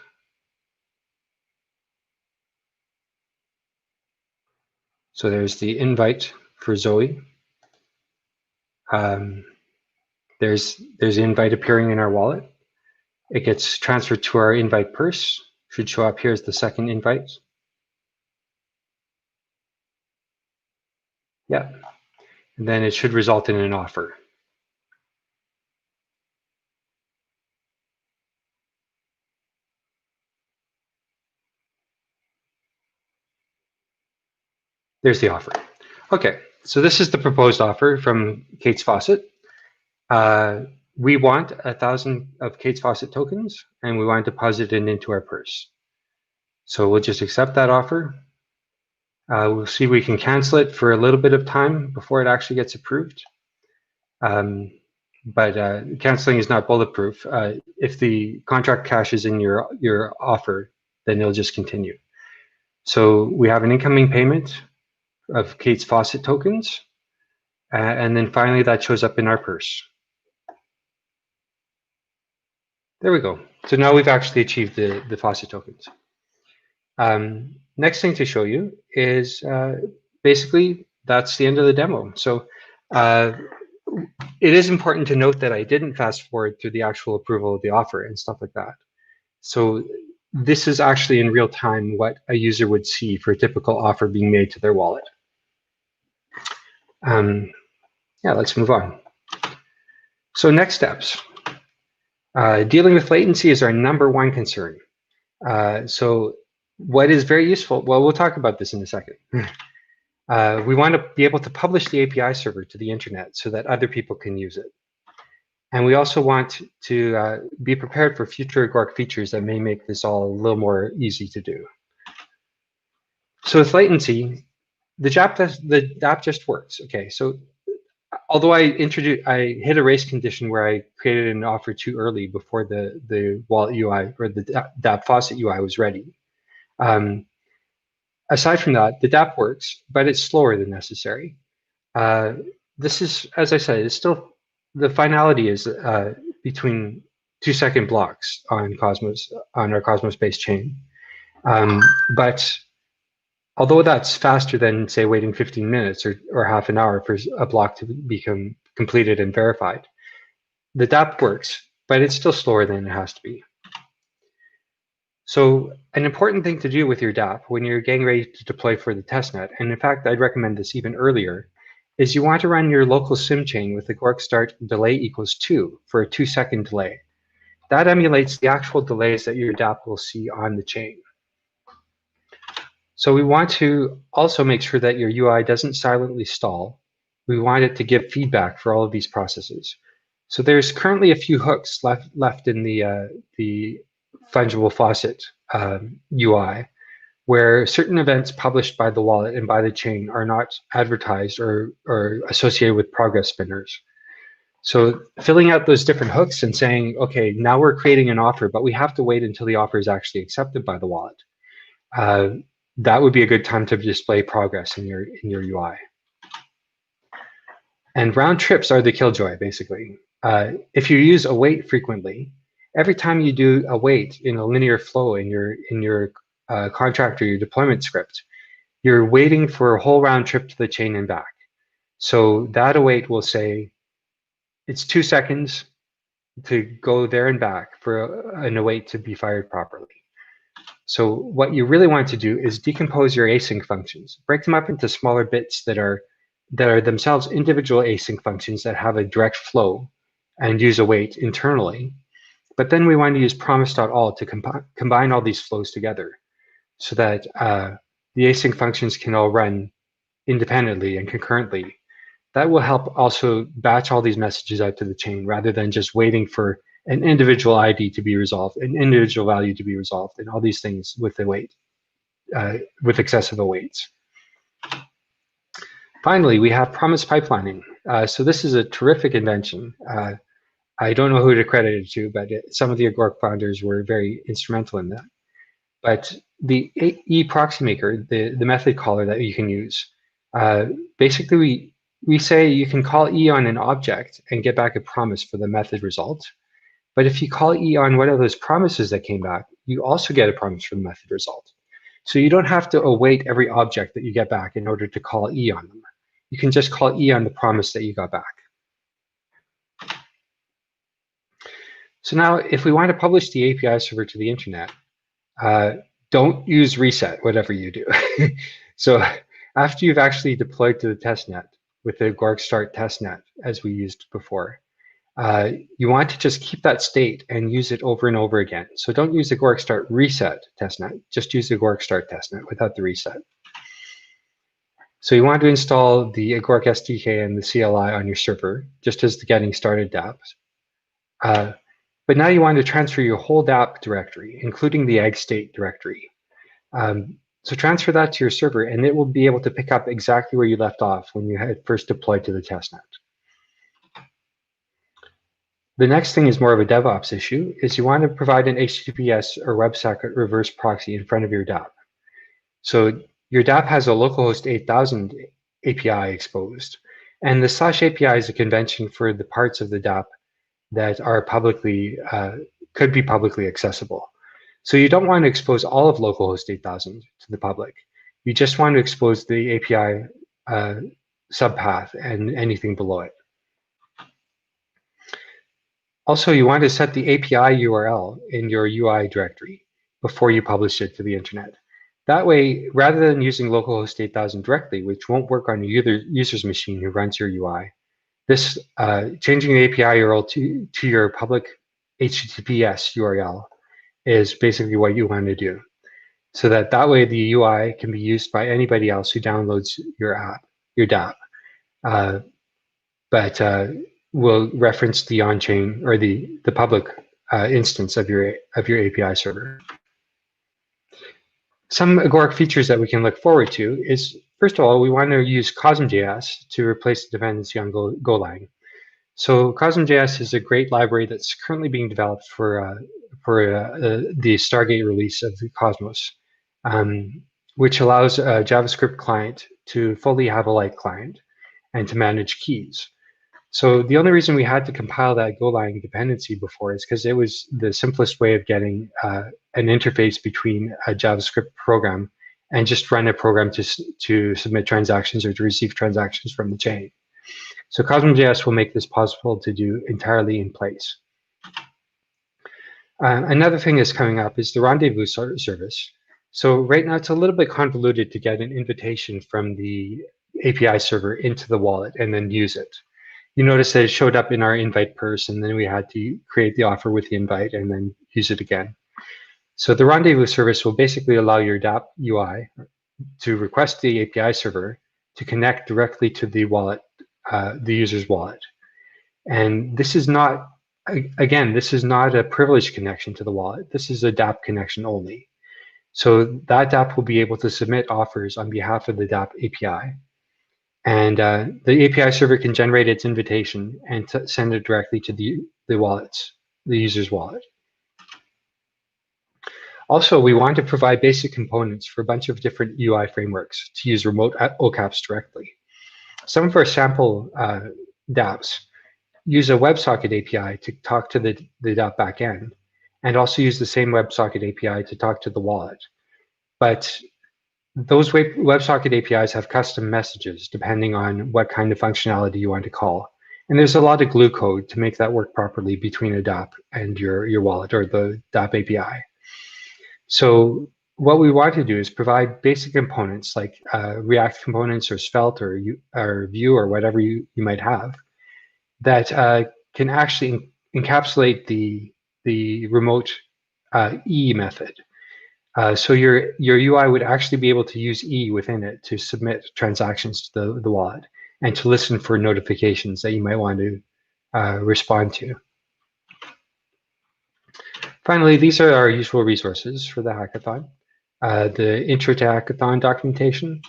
So there's the invite for Zoe. There's the invite appearing in our wallet. It gets transferred to our invite purse should show up here as the second invite. Yeah, and then it should result in an offer. There's the offer. Okay, so this is the proposed offer from Kate's Faucet. We want 1,000 of Kate's Faucet tokens, and we want to deposit it into our purse. So we'll just accept that offer. We'll see if we can cancel it for a little bit of time before it actually gets approved. But canceling is not bulletproof. If the contract cashes in your offer, then it'll just continue. So we have an incoming payment of Kate's Faucet tokens, and then finally that shows up in our purse. There we go. So now we've actually achieved the Faucet tokens. Next thing to show you is basically that's the end of the demo. So it is important to note that I didn't fast forward through the actual approval of the offer and stuff like that. So this is actually in real time what a user would see for a typical offer being made to their wallet. Yeah, let's move on. So next steps. Dealing with latency is our #1 concern. So what is very useful, well, we'll talk about this in a second. We want to be able to publish the API server to the internet so that other people can use it. And we also want to be prepared for future Agoric features that may make this all a little more easy to do. So with latency, the Dapp just works. Okay, so although I hit a race condition where I created an offer too early before the wallet UI or the Dapp Faucet UI was ready. Aside from that, the Dapp works, but it's slower than necessary. This is, as I said, it's still, the finality is between 2-second blocks on our Cosmos-based chain. But although that's faster than, say, waiting 15 minutes or half an hour for a block to become completed and verified, the Dapp works, but it's still slower than it has to be. So an important thing to do with your Dapp when you're getting ready to deploy for the testnet, and in fact, I'd recommend this even earlier, is you want to run your local sim chain with the Agoric start delay equals 2 for a 2-second delay. That emulates the actual delays that your Dapp will see on the chain. So we want to also make sure that your UI doesn't silently stall. We want it to give feedback for all of these processes. So there's currently a few hooks left in the fungible faucet UI, where certain events published by the wallet and by the chain are not advertised or associated with progress spinners. So filling out those different hooks and saying, okay, now we're creating an offer, but we have to wait until the offer is actually accepted by the wallet. That would be a good time to display progress in your UI. And round trips are the killjoy, basically. If you use await frequently, every time you do await in a linear flow in your contract or your deployment script, you're waiting for a whole round trip to the chain and back. So that await will say it's 2 seconds to go there and back for an await to be fired properly. So what you really want to do is decompose your async functions, break them up into smaller bits that are themselves individual async functions that have a direct flow and use await internally. But then we want to use promise.all to combine all these flows together so that the async functions can all run independently and concurrently. That will help also batch all these messages out to the chain rather than just waiting for an individual ID to be resolved, an individual value to be resolved, and all these things with await, with excessive awaits. Finally, we have promise pipelining. So this is a terrific invention. I don't know who to credit it to, but some of the Agoric founders were very instrumental in that. But the e-proxy maker, the method caller that you can use, basically we say you can call E on an object and get back a promise for the method result. But if you call E on one of those promises that came back, you also get a promise for the method result. So you don't have to await every object that you get back in order to call E on them. You can just call E on the promise that you got back. So now if we want to publish the API server to the internet, don't use reset, whatever you do. So after you've actually deployed to the testnet with the agoric start testnet, as we used before, you want to just keep that state and use it over and over again. So don't use agoric start reset testnet, just use agoric start testnet without the reset. So you want to install the agoric SDK and the CLI on your server, just as the getting started dApps. But now you want to transfer your whole Dapp directory, including the egg state directory. So transfer that to your server, and it will be able to pick up exactly where you left off when you had first deployed to the testnet. The next thing is more of a DevOps issue, is you want to provide an HTTPS or WebSocket reverse proxy in front of your Dapp. So your Dapp has a localhost 8000 API exposed, and the /API is a convention for the parts of the Dapp that are publicly, could be publicly accessible. So you don't want to expose all of localhost 8000 to the public. You just want to expose the API subpath and anything below it. Also, you want to set the API URL in your UI directory before you publish it to the internet. That way, rather than using localhost 8000 directly, which won't work on your user's machine who runs your UI, this changing the API URL to your public HTTPS URL is basically what you want to do. So that way the UI can be used by anybody else who downloads your app, your Dapp, but will reference the on-chain or the public instance of your API server. Some agoric features that we can look forward to is, first of all, we want to use Cosm.js to replace the dependency on Golang. So Cosm.js is a great library that's currently being developed for the Stargate release of the Cosmos, which allows a JavaScript client to fully have a light client and to manage keys. So the only reason we had to compile that Golang dependency before is because it was the simplest way of getting an interface between a JavaScript program and just run a program to submit transactions or to receive transactions from the chain. So Cosm.js will make this possible to do entirely in place. Another thing that's coming up is the rendezvous service. So right now it's a little bit convoluted to get an invitation from the API server into the wallet and then use it. You notice that it showed up in our invite purse, and then we had to create the offer with the invite and then use it again. So the rendezvous service will basically allow your Dapp UI to request the API server to connect directly to the wallet, the user's wallet. And this is not, again, this is not a privileged connection to the wallet. This is a Dapp connection only. So that Dapp will be able to submit offers on behalf of the Dapp API. And the API server can generate its invitation and send it directly to the user's wallet. Also, we want to provide basic components for a bunch of different UI frameworks to use remote OCAPs directly. Some of our sample dApps use a WebSocket API to talk to the Dapp backend, and also use the same WebSocket API to talk to the wallet. But those WebSocket APIs have custom messages depending on what kind of functionality you want to call. And there's a lot of glue code to make that work properly between a Dapp and your wallet or the Dapp API. So what we want to do is provide basic components like React components or Svelte or Vue or whatever you might have that can actually encapsulate the remote E method. So your UI would actually be able to use E within it to submit transactions to the wallet and to listen for notifications that you might want to respond to. Finally, these are our usual resources for the hackathon. The intro to hackathon documentation,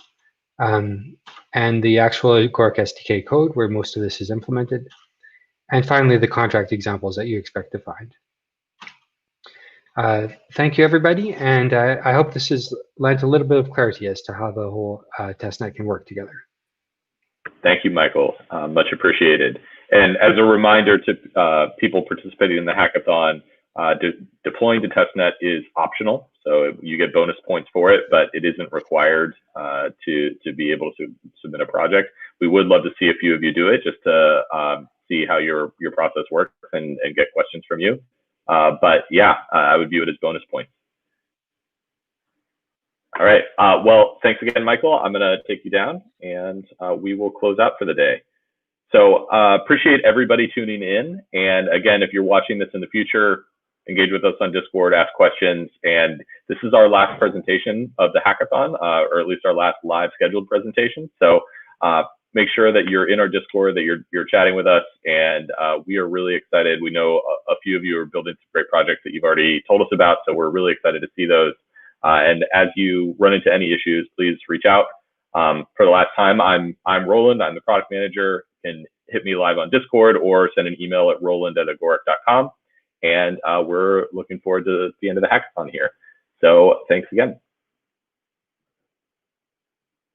and the actual agoric SDK code where most of this is implemented. And finally, the contract examples that you expect to find. Thank you, everybody, and I hope this has lent a little bit of clarity as to how the whole testnet can work together. Thank you, Michael. Much appreciated. And as a reminder to people participating in the hackathon, deploying to testnet is optional, so you get bonus points for it, but it isn't required to be able to submit a project. We would love to see a few of you do it just to see how your process works and get questions from you. But yeah, I would view it as bonus points. All right. Well, thanks again, Michael. I'm going to take you down, and we will close out for the day. So appreciate everybody tuning in. And again, if you're watching this in the future, engage with us on Discord, ask questions. And this is our last presentation of the hackathon, or at least our last live scheduled presentation. So make sure that you're in our Discord, that you're chatting with us. And we are really excited. We know a few of you are building some great projects that you've already told us about. So we're really excited to see those. And as you run into any issues, please reach out. For the last time, I'm Roland. I'm the product manager. You can hit me live on Discord or send an email at roland@agoric.com. And we're looking forward to the end of the hackathon here. So thanks again.